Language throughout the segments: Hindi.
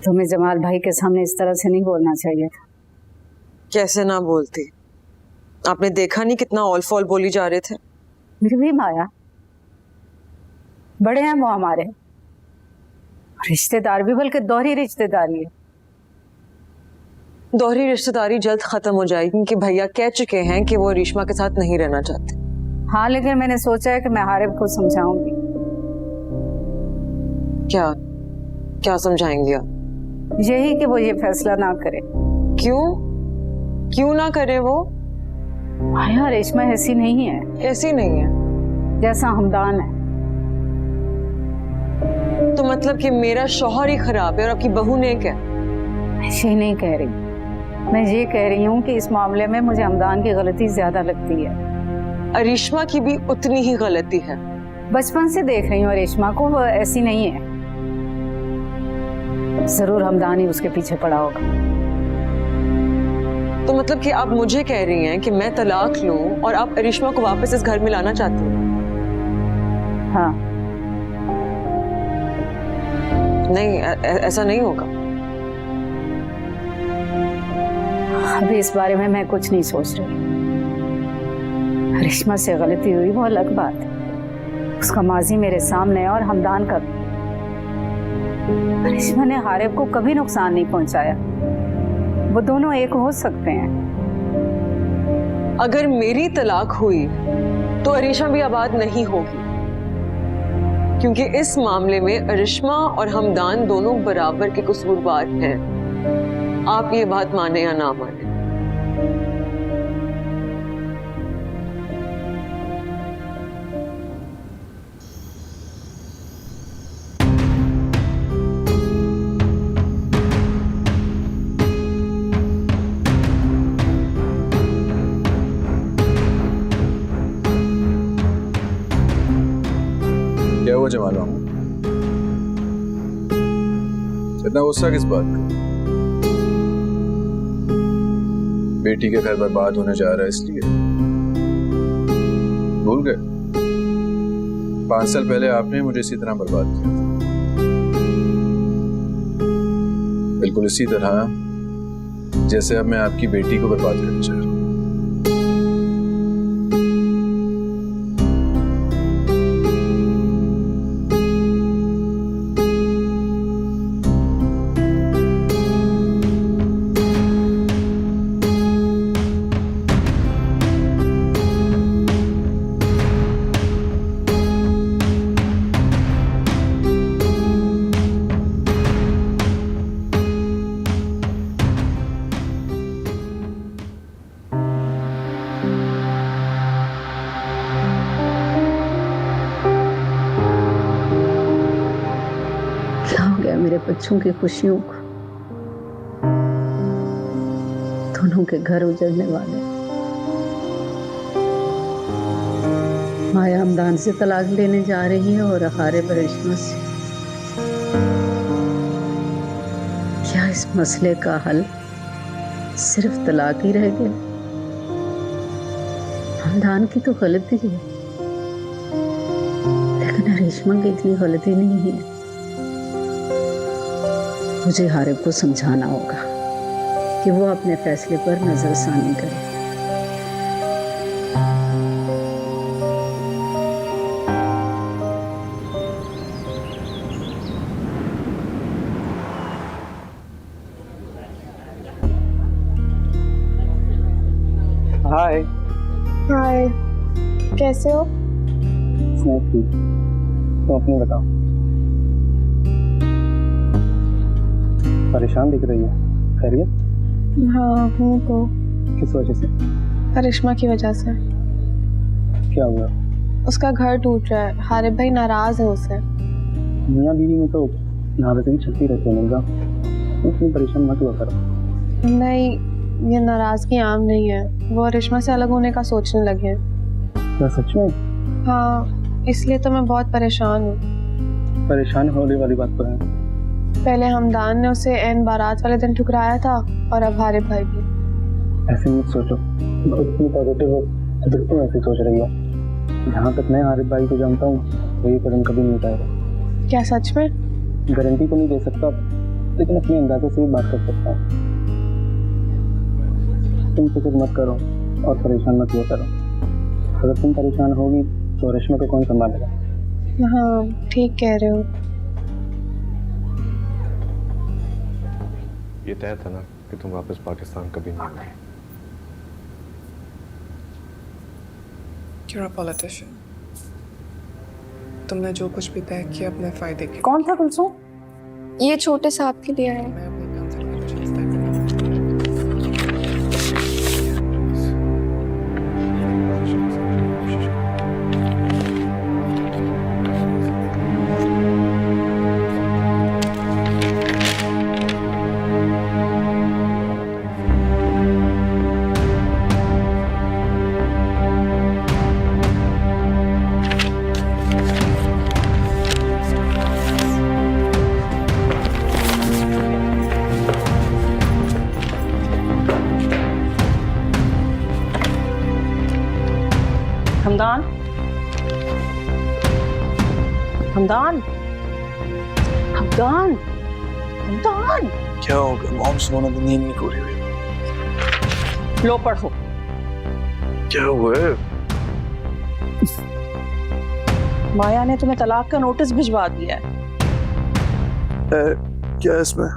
तुम्हें जमाल भाई के सामने इस तरह से नहीं बोलना चाहिए था। कैसे ना बोलती? आपने देखा नहीं कितना ऑल फॉल बोली जा रहे थे। मेरी भी माया, बड़े हैं वो हमारे, रिश्तेदार भी, बल्कि दोहरी रिश्तेदारी है। दोहरी रिश्तेदारी जल्द खत्म हो जाएगी क्योंकि भैया कह चुके हैं कि वो रेशमा के साथ नहीं रहना चाहते। हाँ, लेकिन मैंने सोचा है कि मैं हारिब को समझाऊंगी। क्या क्या समझाएंगे आप? यही कि वो ये फैसला ना करे। क्यों क्यों ना करे वो? माया, रेशमा ऐसी नहीं है। ऐसी नहीं है जैसा हमदान है। तो मतलब कि मेरा शौहर ही खराब है और आपकी बहू ने क्या? ऐसे ही नहीं कह रही, मैं ये कह रही हूँ कि इस मामले में मुझे हमदान की गलती ज्यादा लगती है। रेशमा की भी उतनी ही गलती है। बचपन से देख रही हूँ रेशमा को, वो ऐसी नहीं है। जरूर हमदान ही उसके पीछे पड़ा होगा। तो मतलब कि आप मुझे कह रही हैं कि मैं तलाक लूं और आप रेशमा को वापस इस घर में लाना चाहती हैं? हाँ। नहीं, ऐसा नहीं होगा। अभी इस बारे में मैं कुछ नहीं सोच रही। रेशमा से गलती हुई वो अलग बात है, उसका माजी मेरे सामने है और हमदान का भी। रेशमा ने हारिब को कभी नुकसान नहीं पहुंचाया, वो दोनों एक हो सकते हैं। अगर मेरी तलाक हुई तो रेशमा भी आबाद नहीं होगी, क्योंकि इस मामले में रेशमा और हमदान दोनों बराबर के कसूरवार हैं। आप ये बात माने या ना माने। क्या हुआ जमाल मामू? इतना गुस्सा किस बात का? बेटी के घर बर्बाद होने जा रहा है इसलिए? भूल गए 5 साल पहले आपने मुझे इसी तरह बर्बाद किया था। बिल्कुल इसी तरह जैसे अब मैं आपकी बेटी को बर्बाद करना चाह रहा हूं। मेरे बच्चों की खुशियों को, दोनों के घर उजड़ने वाले। माया हमदान से तलाक लेने जा रही है और हारिब रेशमा से। क्या इस मसले का हल सिर्फ तलाक ही रह गया? हमदान की तो गलती है, लेकिन रेशमा की इतनी गलती नहीं है। मुझे हारिब को समझाना होगा कि वो अपने फैसले पर नजरसानी करे। हाय। हाय, कैसे हो? मैं ठीक, तुम अपनी बताओ। परेशान दिख रही है, खैरियत? हाँ हूँ। तो किस वजह से? करिश्मा की वजह से। क्या हुआ? उसका घर टूट रहा है, हारिब भाई नाराज है उससे। मियाँ बीवी में तो नाराजगी चलती रहती है मिर्जा, इतनी परेशान मत हुआ करो। नहीं, ये नाराजगी आम नहीं है, वो रेशमा से अलग होने का सोचने लगे हैं। क्या सच में? हाँ, इसलिए तो मैं बहुत परेशान हूँ। परेशान होने वाली बात तो है। पहले हमदान ने उसे एन बारात वाले दिन ठुकराया था और अब हारिब भाई भी। ऐसे मत सोचो, इतनी पॉजिटिव हो तो तुम ऐसे सोच रही हो। जहाँ तक मैं हारिब भाई को जानता हूँ वो ये कदम कभी नहीं उठाएगा। क्या सच में? गारंटी तो नहीं दे सकता, लेकिन अपने अंदाजे से ही बात कर सकता हूँ। तुम फिक्र मत करो और परेशान मत हुआ करो। अगर तुम परेशान होगी तो रेशमा को कौन संभालेगा? हाँ ठीक कह रहे हो। ये तय था ना कि तुम वापस पाकिस्तान कभी नहीं आओगे। You're a politician. तुमने जो कुछ भी तय किया अपने फायदे के। कौन था कुलसुम? ये छोटे साहब के लिए है। मैं अपनी काउंसिल में कुछ तय करना। हमदान, हमदान, हमदान, हमदान, क्या होगा? मॉम सोना तो नींद नहीं पूरी हुई। लो पढ़ो। क्या हुआ है? माया ने तुम्हें तलाक का नोटिस भिजवा दिया है। क्या इसमें?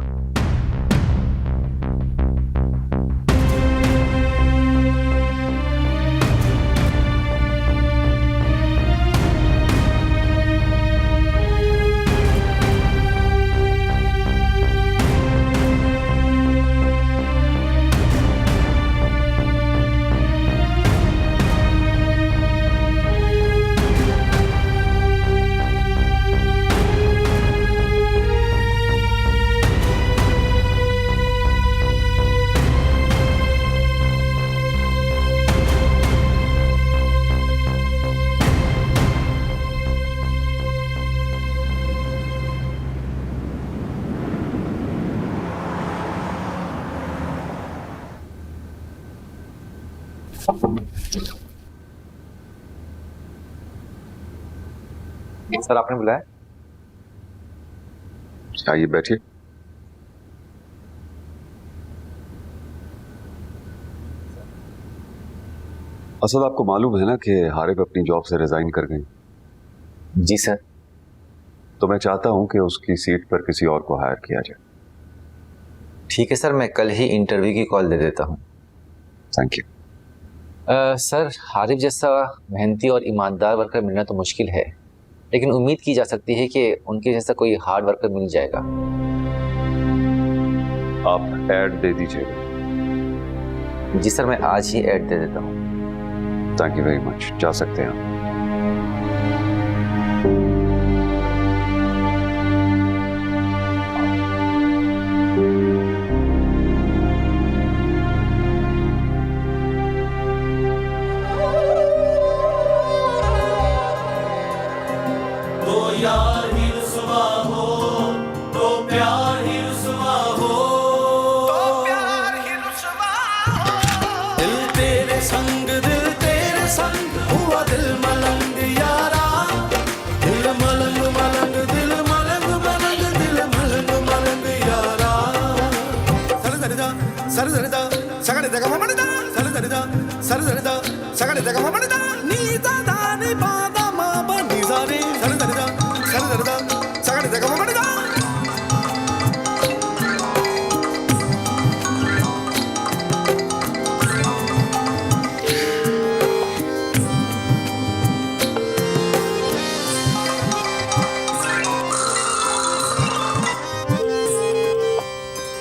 सर आपने बुलाया? आइए बैठिए। असद आपको मालूम है ना कि हारिब अपनी जॉब से रिजाइन कर गई? जी सर। तो मैं चाहता हूं कि उसकी सीट पर किसी और को हायर किया जाए। ठीक है सर, मैं कल ही इंटरव्यू की कॉल दे देता हूं। Thank you. सर हारिब जैसा मेहनती और ईमानदार वर्कर मिलना तो मुश्किल है, लेकिन उम्मीद की जा सकती है कि उनके जैसा कोई हार्ड वर्कर मिल जाएगा। आप ऐड दे दीजिएगा। जी सर, मैं आज ही ऐड दे देता हूँ। Thank you very much. जा सकते हैं आप।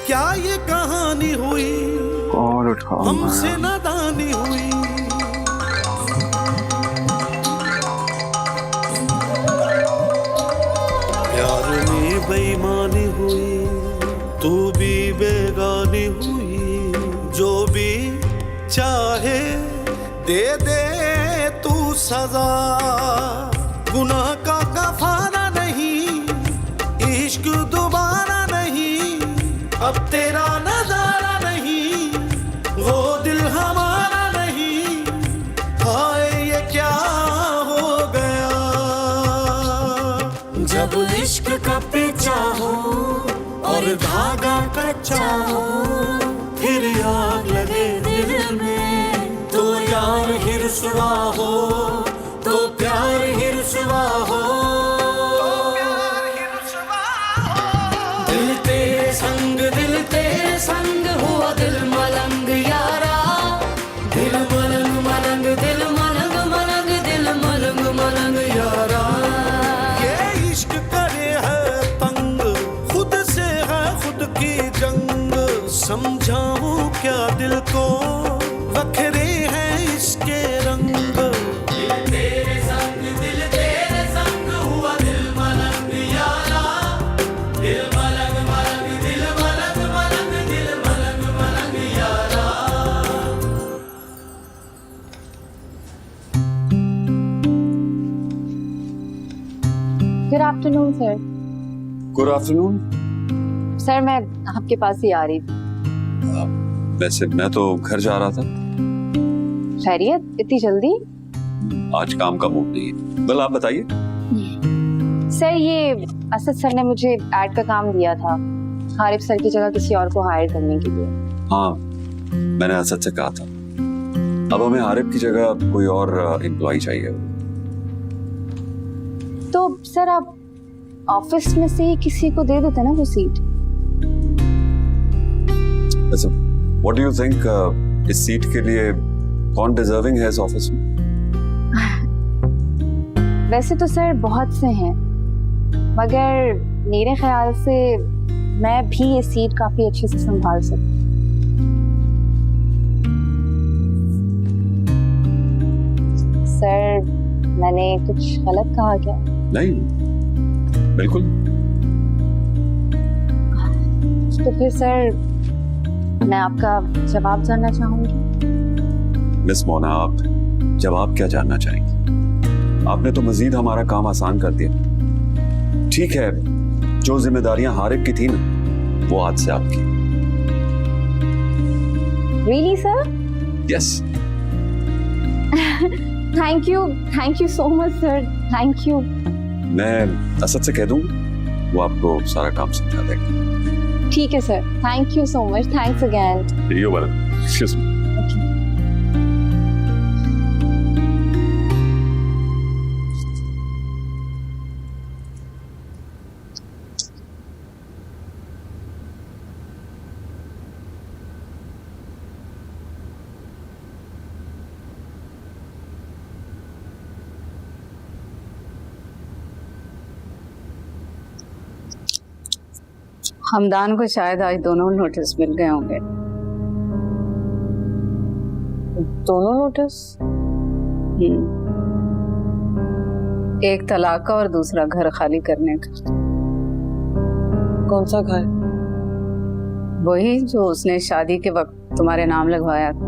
क्या ये कहानी हुई, हमसे नादानी हुई। प्यार में बेईमानी हुई, तू भी बेगानी हुई। जो भी चाहे दे दे तू सजा, गुनाह का कफारा नहीं, इश्क दोबारा नहीं, अब तेरा नजारा नहीं, वो दिल हमारा नहीं। हाय ये क्या हो गया, जब इश्क का पेचा हो और धागा चाहो फिर आग लगे दिल में, तो यार ही रुसवा हो, तो प्यार ही रुसवा हो। दिल तेरे संग हुआ दिल मलंग यारा, दिल मलंग मलंग दिल मलंग मलंग दिल मलंग मलंग यारा। ये इश्क करे है तंग, खुद से है खुद की जंग, समझाऊं क्या दिल को वखरे हैं इसके रंग। दिल तेरे संग हुआ दिल मलंग यारा, दिल मलंग मलंग दिल मलंग मलंग दिल मलंग मलंग यारा। Good afternoon sir. Good afternoon. Sir मैं आपके पास ही आ रही थी। वैसे मैं तो घर जा रहा था। खैरियत इतनी जल्दी? आज काम का मूड नहीं है। बल आप बताइए। सर ये असद सर ने मुझे ऐड का काम दिया था, हारिफ सर की जगह किसी और को हायर करने के लिए। हाँ, मैंने असद से कहा था। अब हमें हारिफ की जगह कोई और एम्प्लॉय चाहिए। तो सर आप ऑफिस में से ही किसी को दे देते ना वो सीट। वैसे व्हाट डू यू थिंक, इस सीट के लिए कौन डिजर्विंग है इस ऑफिस में? वैसे तो सर बहुत से हैं, मगर मेरे ख्याल से मैं भी ये सीट काफी अच्छे से संभाल सकती। सर मैंने कुछ गलत कहा क्या? नहीं, बिल्कुल। तो फिर सर मैं आपका जवाब जानना चाहूंगी। मिस मोना, आप जवाब क्या जानना चाहेंगे? आपने तो मजीद हमारा काम आसान कर दिया। ठीक है, जो जिम्मेदारियां हारिफ की थी ना, वो आज से आपकी। Really sir? Yes. Thank you so much sir. Thank you. मैं असद से कह दूंगा, वो आपको सारा काम समझा देगा। ठीक है sir. Thank you so much. Thanks again. You're welcome. Excuse me. Hamdan को शायद आज दोनों नोटिस मिल गए होंगे। दोनों नोटिस? एक तलाक का और दूसरा घर खाली करने का। कौन सा घर? वही जो उसने शादी के वक्त तुम्हारे नाम लगवाया था।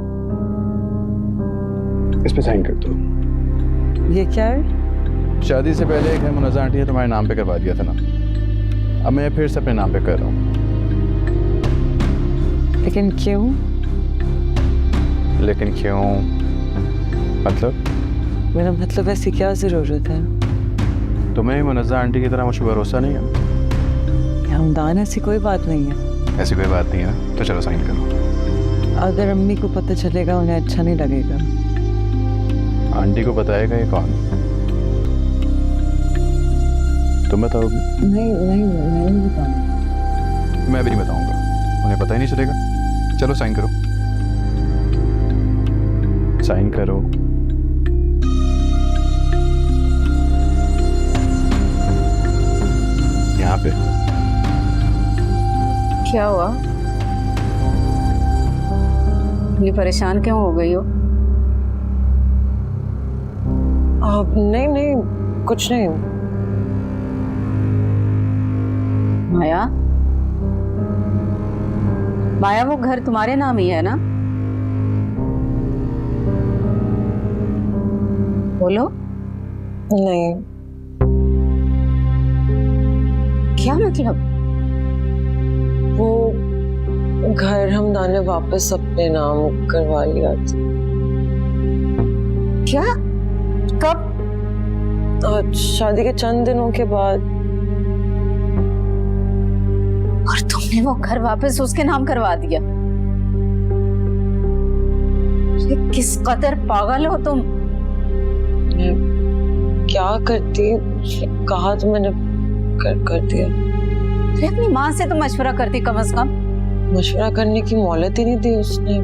इस पे साइन कर दो। ये क्या है? शादी से पहले एक है मुनज़्ज़ा आंटी ने तुम्हारे नाम पे करवा दिया था ना, अब मैं फिर से अपने नाम पे कर रहा हूँ। लेकिन क्यों? लेकिन क्यों मतलब? मेरा मतलब ऐसी क्या जरूरत है? तुम्हें मुनज़्ज़ा आंटी की तरह मुझ पर भरोसा नहीं है? हमदान, ऐसी कोई बात नहीं है। ऐसी कोई बात नहीं है तो चलो साइन करो। अगर अम्मी को पता चलेगा उन्हें अच्छा नहीं लगेगा। आंटी को बताएगा ये कौन? तुम बताओगी? नहीं बताऊंगा। मैं भी नहीं बताऊंगा, उन्हें पता ही नहीं चलेगा। चलो साइन करो। साइन करो। यहाँ पे। क्या हुआ? ये परेशान क्यों हो गई हो? नहीं, कुछ नहीं। माया वो घर तुम्हारे नाम ही है ना? बोलो। नहीं। क्या मतलब? वो घर हमदान ने वापस अपने नाम करवा लिया था। क्या? कब? शादी के चंद दिनों के बाद। और तुम मैंने वो घर वापस उसके नाम करवा दिया। ये किस कदर पागल हो तुम। क्या करती, कहा तो मैंने कर दिया। अरे अपनी माँ से तो मशवरा करती कम से कम। मशवरा करने की मोहलत ही नहीं दी उसने।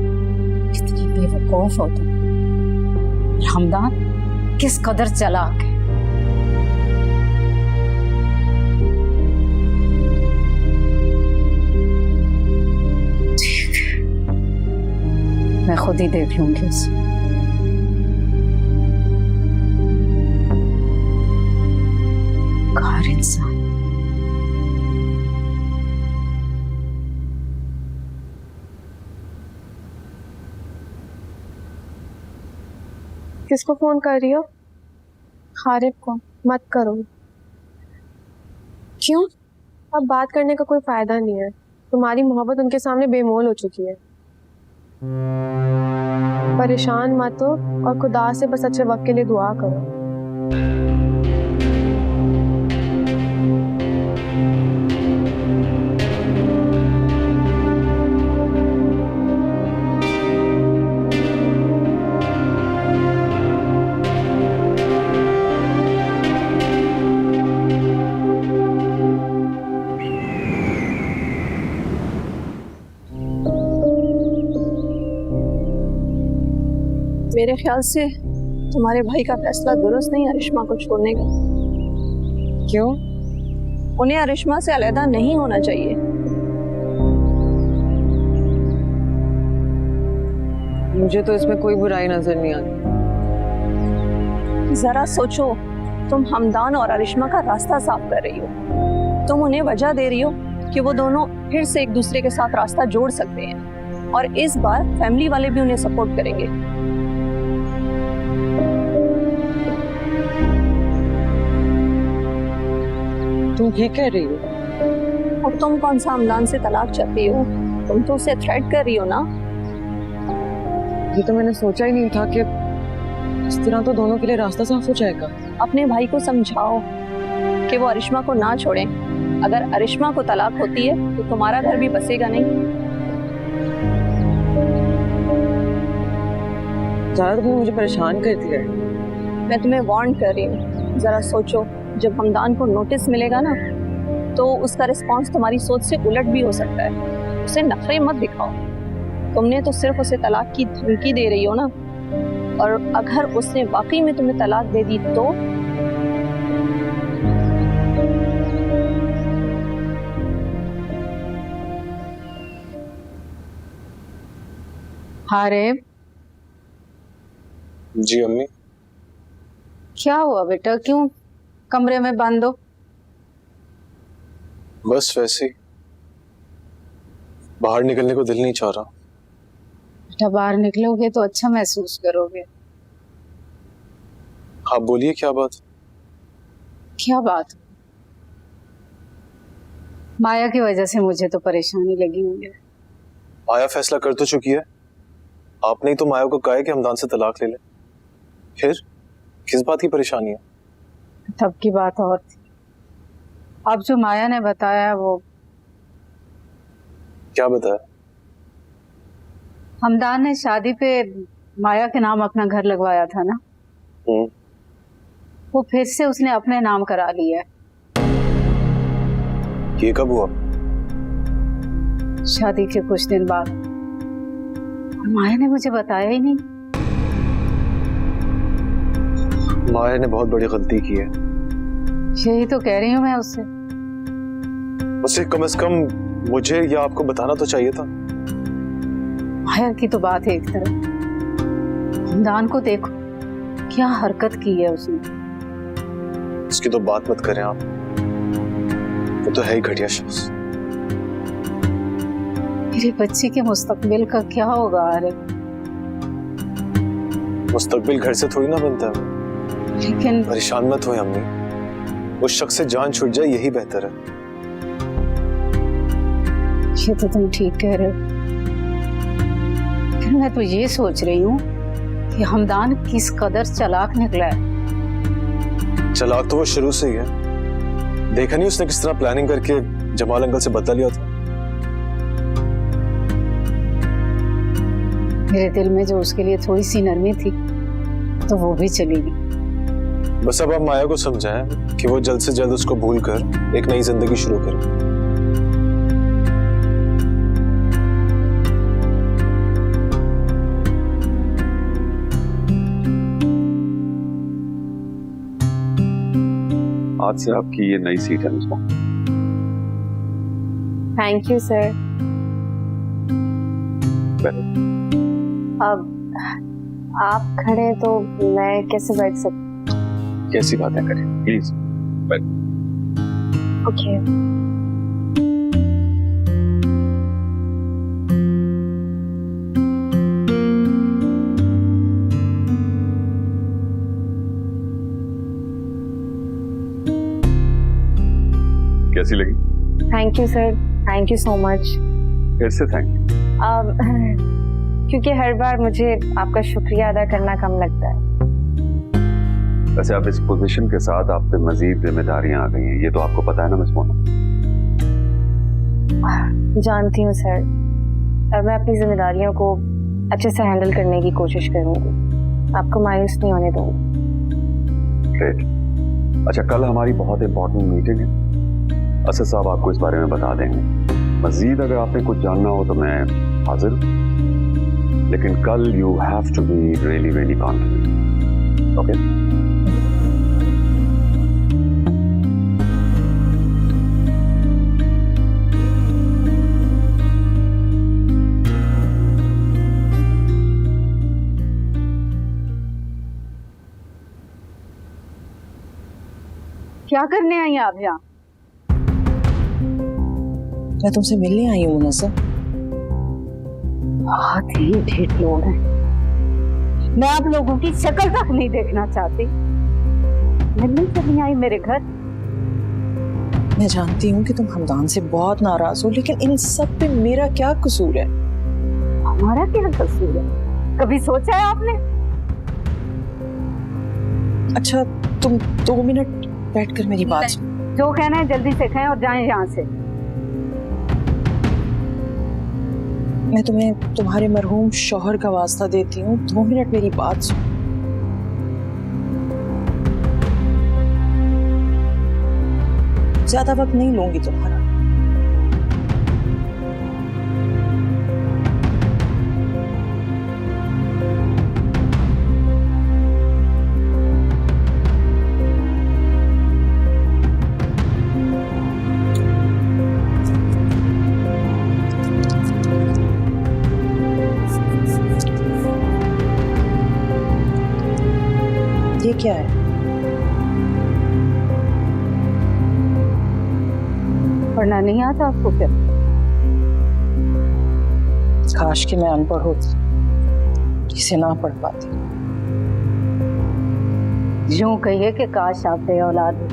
इतनी बेवकूफ हो तुम। हमदान किस कदर चालाक है। ठीक है, मैं खुद ही देख लूंगी उसे। कार इंसान। किसको फोन कर रही हो? हारिब को मत करो। क्यों? अब बात करने का कोई फायदा नहीं है। तुम्हारी मोहब्बत उनके सामने बेमोल हो चुकी है। परेशान मत हो और खुदा से बस अच्छे वक्त के लिए दुआ करो। मेरे ख्याल से तुम्हारे भाई का फैसला दुरुस्त नहीं अरिश्मा को छोड़ने का। क्यों? उन्हें अरिश्मा से अलहदा नहीं होना चाहिए। मुझे तो इसमें कोई बुराई नजर नहीं आती। जरा सोचो, तुम हमदान और अरिश्मा का रास्ता साफ कर रही हो। तुम उन्हें वजह दे रही हो कि वो दोनों फिर से एक दूसरे के साथ रास्ता जोड़ सकते हैं और इस बार फैमिली वाले भी उन्हें सपोर्ट करेंगे। तुम ये कह रही हो? और तुम कौन सा हमदान से तलाक चाहती हो? तुम तो उसे थ्रेट कर रही हो ना। ये तो मैंने सोचा ही नहीं था कि इस तरह तो दोनों के लिए रास्ता साफ हो जाएगा। अपने भाई को समझाओ कि वो अरिश्मा को ना छोड़ें। अगर अरिश्मा को तलाक होती है तो तुम्हारा घर भी बसेगा नहीं। ज़्यादा तुमने मुझे परेशान कर दिया है। मैं तुम्हें वार्न कर रही हूँ, जरा सोचो। जब हमदान को नोटिस मिलेगा ना तो उसका रिस्पॉन्स तुम्हारी सोच से उलट भी हो सकता है। उसे नखरे मत दिखाओ। तुमने तो सिर्फ उसे तलाक की धमकी दे रही हो ना, और अगर उसने वाकई में तुम्हें तलाक दे दी तो हारिब, जी अम्मी। क्या हुआ बेटा? क्यों कमरे में बंद हो? बस वैसे ही, बाहर निकलने को दिल नहीं चाह रहा। बेटा बाहर निकलोगे तो अच्छा महसूस करोगे। आप बोलिए, क्या बात? क्या बात? माया की वजह से मुझे तो परेशानी लगी हुई है। माया फैसला कर तो चुकी है। आपने ही तो माया को कहा है कि हमदान से तलाक ले ले। फिर किस बात की परेशानी है? तब की बात और थी। अब जो माया ने बताया वो। क्या बताया? हमदान ने शादी पे माया के नाम अपना घर लगवाया था ना, वो फिर से उसने अपने नाम करा लिया है। ये कब हुआ? शादी के कुछ दिन बाद। और माया ने मुझे बताया ही नहीं। माया ने बहुत बड़ी गलती की है। यही तो कह रही हूँ मैं उससे। उसे कम से कम मुझे या आपको बताना तो चाहिए था। माया की तो बात है एक तरफ, हमदान को देखो क्या हरकत की है उसने। उसकी तो बात मत करें आप, वो तो है ही घटिया शख्स। मेरे बच्चे के मुस्तकबिल का क्या होगा? अरे मुस्तकबिल घर से थोड़ी ना बनता है। लेकिन परेशान मत होए अम्मी, उस शख्स से जान छूट जाए यही बेहतर है। ये तो तुम ठीक कह रहे हो। फिर मैं तो ये सोच रही हूँ कि हमदान किस कदर चालाक निकला है। चालाक तो वो शुरू से ही है। देखा नहीं उसने किस तरह प्लानिंग करके जमाल अंकल से बदला लिया था। मेरे दिल में जो उसके लिए थोड़ी सी नरमी थी तो वो भी चली गई। बस अब आप माया को समझाएं कि वो जल्द से जल्द उसको भूल कर एक नई जिंदगी शुरू करे। आज से आपकी ये नई सीट है miss Mona. Thank you sir. अब आप खड़े तो मैं कैसे बैठ सकती? कैसी बातें करें, प्लीज ओके। कैसी लगी? Thank you sir, thank you so much. कैसे थैंक यू? क्योंकि हर बार मुझे आपका शुक्रिया अदा करना कम लगता है। वैसे अब इस पोजीशन के साथ आप पे मजीद जिम्मेदारियां आ गई हैं, ये तो आपको पता है ना मिस मोना? जानती हूँ सर, और मैं अपनी जिम्मेदारियों को अच्छे से हैंडल करने की कोशिश करूंगी, आपको मायूस नहीं होने दूंगी। ग्रेट। अच्छा, कल हमारी बहुत इंपॉर्टेंट मीटिंग है, असद साहब आपको इस बारे में बता देंगे। मजीद अगर आपने कुछ जानना हो तो मैं हाजिर हूँ, लेकिन कल you have to be really really confident. Okay? क्या करने आई आप यहाँ? मैं तुमसे मिलने आई हूँ मुनस्सर। बहुत ही ढेर लोग हैं, मैं आप लोगों की शक्ल तक नहीं देखना चाहती। मिलने चली आई मेरे घर। मैं जानती हूँ कि तुम हमदान से बहुत नाराज हो, लेकिन इन सब पे मेरा क्या कसूर है? हमारा क्या कसूर है? कभी सोचा है आपने? अच्छा, तुम 2 मिनट बैठकर मेरी बात सुनो। जो कहना है जल्दी से कहें और जाएं यहाँ से। मैं तुम्हें तुम्हारे मरहूम शौहर का वास्ता देती हूँ, 2 मिनट मेरी बात सुनो। ज्यादा वक्त नहीं लूंगी तुम्हारा। ये क्या है? पढ़ना नहीं आता आपको क्या? काश कि मैं अनपढ़ होती, इसे ना पढ़ पाती। यूं कहिए कि काश आप बे औलाद हो,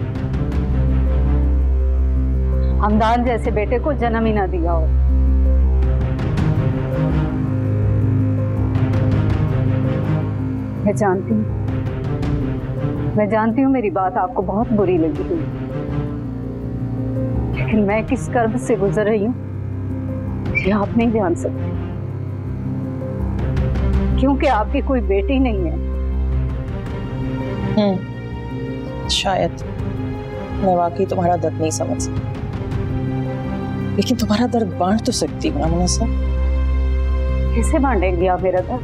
हमदान जैसे बेटे को जन्म ही ना दिया हो। मैं जानती हूँ मेरी बात आपको बहुत बुरी लगी हुई, लेकिन मैं किस कर्ब से गुजर रही हूँ ये आप नहीं जान सकते, क्योंकि आपकी कोई बेटी नहीं है। शायद मैं वाकई तुम्हारा दर्द नहीं समझ सकती, लेकिन तुम्हारा दर्द बांट तो सकती हूँ ना मुनस्सर। कैसे बांटेंगी आप मेरा दर्द?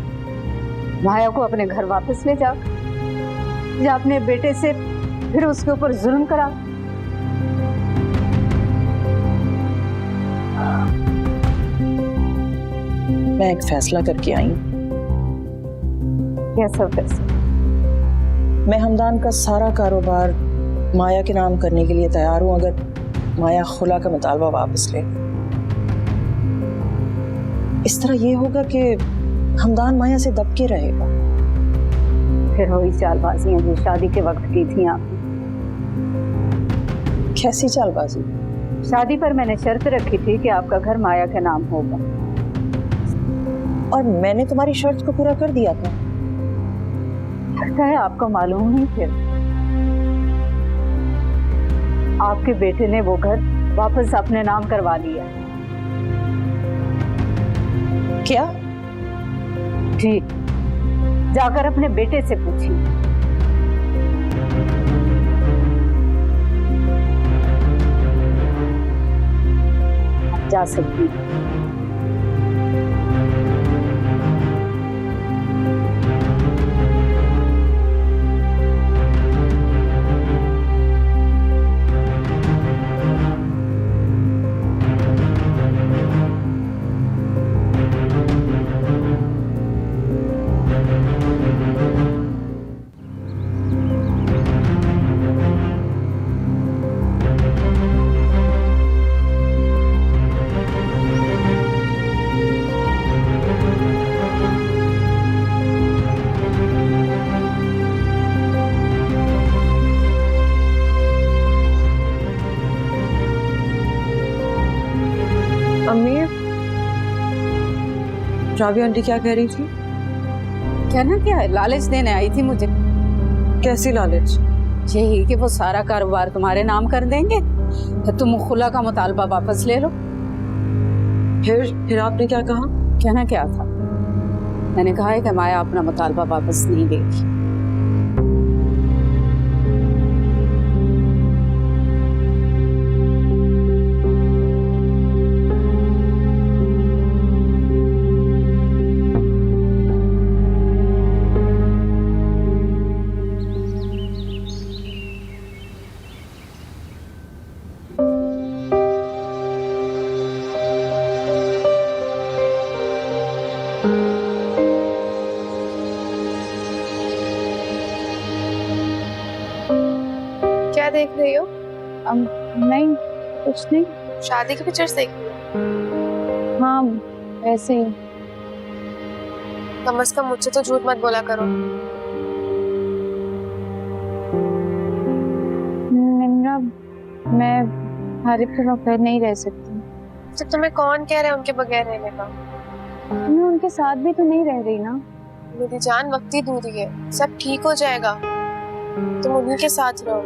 माया को अपने घर वापस ले जा, या अपने बेटे से फिर उसके ऊपर जुल्म करा। मैं एक फैसला करके आई हूँ। कैसा फैसला? मैं हमदान का सारा कारोबार माया के नाम करने के लिए तैयार हूँ, अगर माया खुला का मुतालबा वापस ले। इस तरह ये होगा कि हमदान माया से दबके रहेगा। फिर वही चालबाजियां जो शादी के वक्त की थी आपने। कैसी चालबाजी? शादी पर मैंने शर्त रखी थी कि आपका घर माया के नाम होगा, और मैंने तुम्हारी शर्त को पूरा कर दिया था। लगता है आपको मालूम नहीं। फिर आपके बेटे ने वो घर वापस अपने नाम करवा लिया। क्या? जी, जाकर अपने बेटे से पूछिए। आप जा सकती हैं। अम्मी, राबी आंटी क्या कह रही थी? कहना क्या है, लालच देने आई थी मुझे। कैसी लालच? यही कि वो सारा कारोबार तुम्हारे नाम कर देंगे तो तुम खुला का मुतालबा वापस ले लो। फिर आपने क्या कहा? कहना क्या था, मैंने कहा है कि माया अपना मुतालबा वापस नहीं देगी। क्या देख रही हो? नहीं, कुछ नहीं। शादी की पिक्चर्स देख रही हो? हाँ, ऐसे ही। कम से कम मुझसे तो झूठ मत बोला करो। निम्रा, मैं हारिफ के बगैर नहीं रह सकती। तो तुम्हें कौन कह रहा है उनके बगैर रहने का? मैं उनके साथ भी तो नहीं रह रही ना। मेरी जान, वक्ती दूरी है, सब ठीक हो जाएगा। तुम उन्हीं के साथ रहो,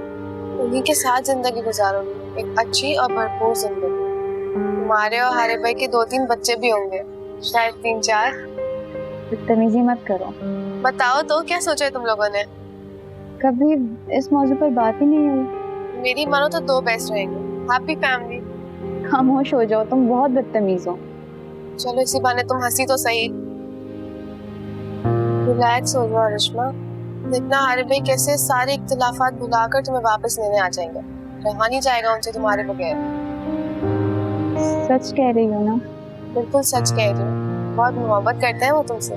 उन्हीं के साथ जिंदगी गुजारोगी, एक अच्छी और भरपूर जिंदगी। तुम्हारे और हारे भाई के 2-3 बच्चे भी होंगे, शायद 3-4। बदतमीजी मत करो। बताओ तो, क्या सोचा है तुम लोगों ने? कभी इस मौजू पर बात ही नहीं हुई। मेरी मानो तो 2 बेस्ट रहेंगे, हैप्पी फैमिली। खामोश हो जाओ, तुम बहुत बदतमीज हो। चलो इसी बहाने तुम हंसी तो सही। रिलैक्स हो जाओ रिश्मा। देखना हारिफ भाई कैसे सारे इख्तिलाफात भुलाकर तुम्हें वापस लेने आ जाएंगे। रहा नहीं जाएगा उनसे तुम्हारे बगैर। सच कह रही हो ना? बिल्कुल सच कह रही हूँ। बहुत मोहब्बत करते हैं वो तुमसे।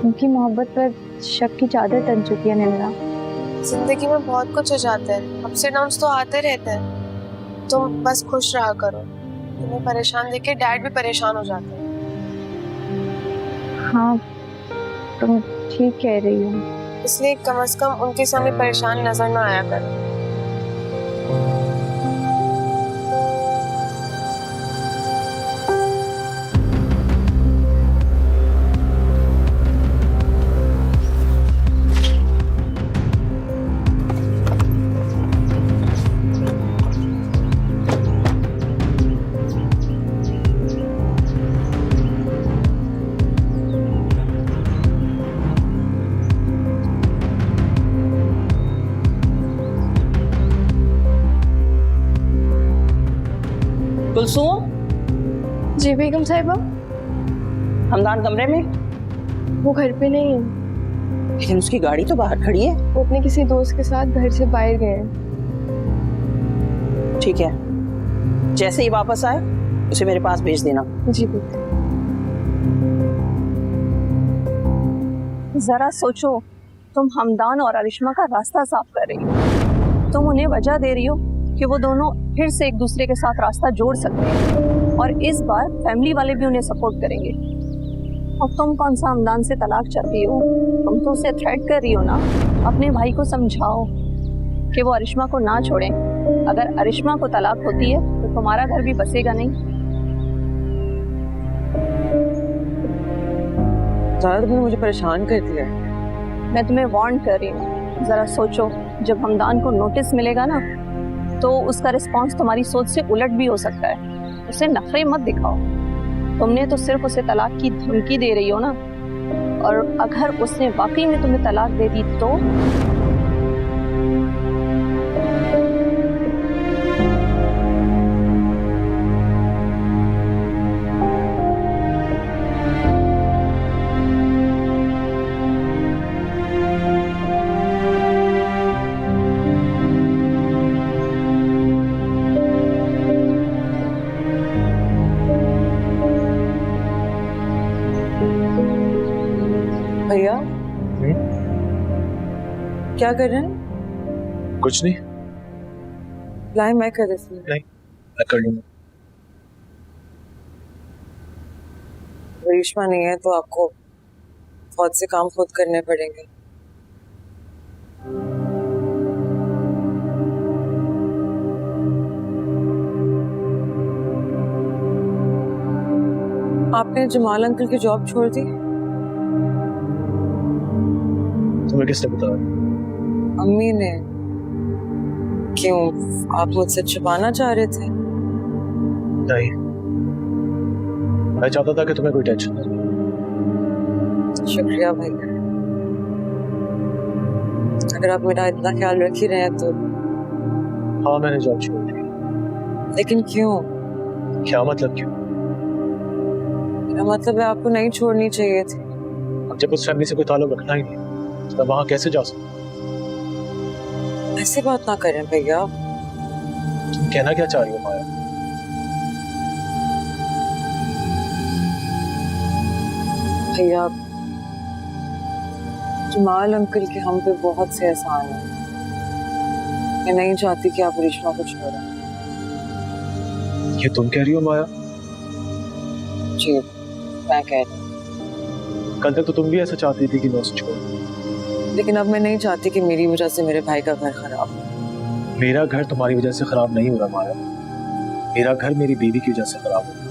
उनकी मोहब्बत पर शक की चादर तन चुकी है निम्रा। जिंदगी में बहुत कुछ हो जाता है, अप्स एंड डाउन्स तो आते रहते हैं। तुम बस खुश रहा करो। तुम्हें परेशान देख के डैड भी परेशान हो जाते हैं। हाँ, तुम ठीक कह रही हो। इसलिए कम से कम उनके सामने परेशान नजर ना आया करो। कुलसूम, जी बेगम साहिबा। हमदान कमरे में? वो घर पे नहीं है। लेकिन उसकी गाड़ी तो बाहर खड़ी है। वो अपने किसी दोस्त के साथ घर से बाहर गए हैं। ठीक है, जैसे ही वापस आए उसे मेरे पास भेज देना। जी बेटा। जरा सोचो, तुम हमदान और अरिश्मा का रास्ता साफ कर रही हो। तुम उन्हें वजह दे रही हो कि वो दोनों फिर से एक दूसरे के साथ रास्ता जोड़ सकते हैं, और इस बार फैमिली वाले भी उन्हें सपोर्ट करेंगे। और तुम कौन सा हमदान से तलाक चाहती हो? तुम तो उसे थ्रेट कर रही हो ना। अपने भाई को समझाओ कि वो अरिश्मा को ना छोड़ें। अगर अरिश्मा को तलाक होती है तो तुम्हारा घर भी बसेगा नहीं। ज़्यादा तुमने मुझे परेशान कर दिया। मैं तुम्हें वार्न कर रही हूँ, जरा सोचो। जब हमदान को नोटिस मिलेगा ना, तो उसका रिस्पॉन्स तुम्हारी सोच से उलट भी हो सकता है। उसे नखरे मत दिखाओ। तुमने तो सिर्फ उसे तलाक की धमकी दे रही हो ना, और अगर उसने वाकई में तुम्हें तलाक दे दी तो? भैया क्या कर रहे हैं? कुछ नहीं। लाए मैं कर देती हूँ। नहीं, मैं कर लूंगा। रेशमा नहीं है तो आपको बहुत से काम खुद करने पड़ेंगे। आपने जमाल अंकल की जॉब छोड़ दी? तुम्हें किसने बताया? अम्मी ने। क्यों, आप मुझसे छुपाना चाह रहे थे? नहीं, मैं चाहता था कि तुम्हें कोई टेंशन ना। शुक्रिया भैया, अगर आप मेरा इतना ख्याल रख ही रहे हैं तो। हाँ, मैंने जॉब छोड़ दी। लेकिन क्यों? क्या मतलब क्यों? मेरा मतलब है आपको नहीं छोड़नी चाहिए थी। अब जब उस फैमिली से कोई ताल्लुक रखना ही नहीं तो मैं वहां कैसे जा सकता? ऐसी बात ना करें भैया। तुम कहना क्या चाह रही हो माया? भैया, जमाल अंकल के हम पे बहुत से एहसान हैं। मैं नहीं चाहती कि आप रेशमा को छोड़ें। ये तुम कह रही हो माया? जी, मैं कह रही हूँ। कल तक तो तुम भी ऐसा चाहती थी कि मैं उसे छोड़ दूं। लेकिन अब मैं नहीं चाहती कि मेरी वजह से मेरे भाई का घर खराब हो। मेरा घर तुम्हारी वजह से खराब नहीं हो रहा माया, मेरा घर मेरी बीवी की वजह से खराब हो रहा।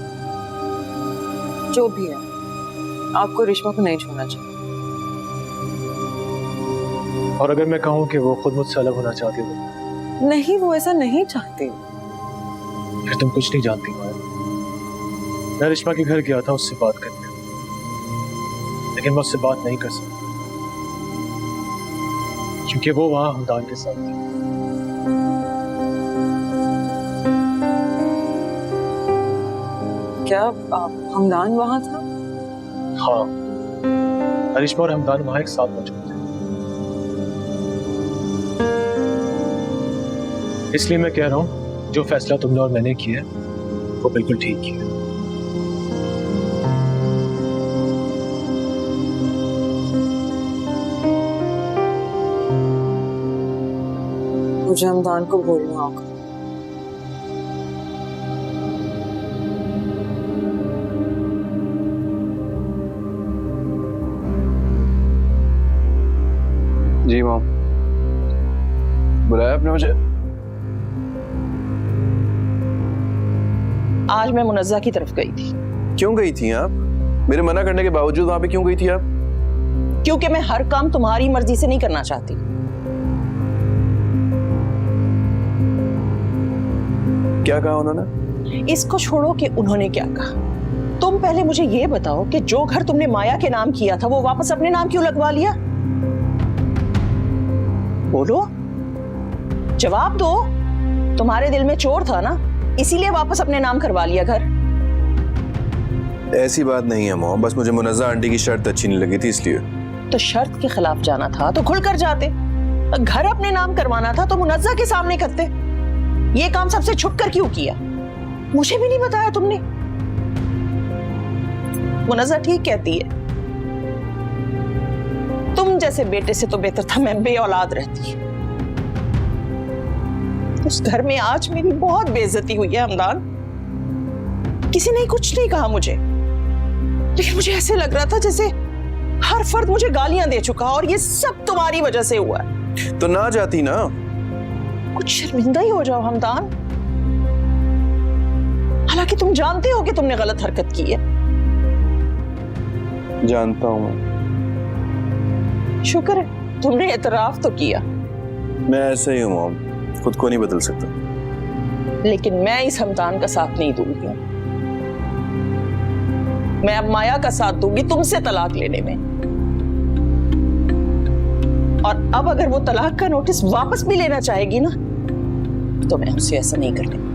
जो भी है, आपको रेशमा को नहीं छोड़ना चाहिए। और अगर मैं कहूँ कि वो खुद मुझसे अलग होना चाहती है? नहीं, वो ऐसा नहीं चाहती। फिर तुम कुछ नहीं जानती माया। मैं रेशमा के घर गया था उससे बात करने, लेकिन मैं उससे बात नहीं कर सकता क्योंकि वो वहां हमदान के साथ थी। क्या हमदान वहां था? हाँ, रेशमा और हमदान वहां एक साथ मौजूद थे। इसलिए मैं कह रहा हूं जो फैसला तुमने और मैंने किया है वो बिल्कुल ठीक किया। मुझे हमदान को बोलना होगा। जी मॉम, बुलाया आपने मुझे? आज मैं मुनज़्ज़ा की तरफ गई थी। क्यों गई थी आप? मेरे मना करने के बावजूद वहां पे क्यों गई थी आप? क्योंकि मैं हर काम तुम्हारी मर्जी से नहीं करना चाहती। क्या कहा उन्होंने? इसको छोड़ो कि उन्होंने क्या कहा। तुम पहले मुझे ये बताओ कि जो घर तुमने माया के नाम किया था वो वापस अपने नाम क्यों लगवा लिया? बोलो, जवाब दो। तुम्हारे दिल में चोर था ना, इसीलिए वापस अपने नाम करवा लिया घर। ऐसी बात नहीं है मॉम, बस मुझे मुनज़्ज़ा आंटी की शर्त अच्छी नहीं लगी थी इसलिए। तो शर्त के खिलाफ जाना था तो खुलकर जाते। घर अपने नाम करवाना था तो मुनज़्ज़ा के सामने करते। ये काम सबसे छुपकर क्यों किया? मुझे भी नहीं बताया तुमने। मुनज़्ज़ा ठीक कहती है, तुम जैसे बेटे से तो बेहतर था मैं बेऔलाद रहती। उस घर में आज मेरी बहुत बेइज्जती हुई है हमदान। किसी ने कुछ नहीं कहा मुझे, लेकिन मुझे ऐसे लग रहा था जैसे हर फर्द मुझे गालियां दे चुका और ये सब तुम्हारी वजह से हुआ है। तो ना जाती ना। कुछ शर्मिंदा ही हो जाओ हमदान। हालांकि तुम जानते हो कि तुमने गलत हरकत की है। जानता हूँ। शुक्र है तुमने एतराफ तो किया। मैं ऐसे ही हूँ मॉम, खुद को नहीं बदल सकता। लेकिन मैं इस हमदान का साथ नहीं दूंगी। मैं अब माया का साथ दूंगी तुमसे तलाक लेने में। और अब अगर वो तलाक का नोटिस वापस भी लेना चाहेगी ना, तो मैं उसे ऐसा नहीं करने दूंगी।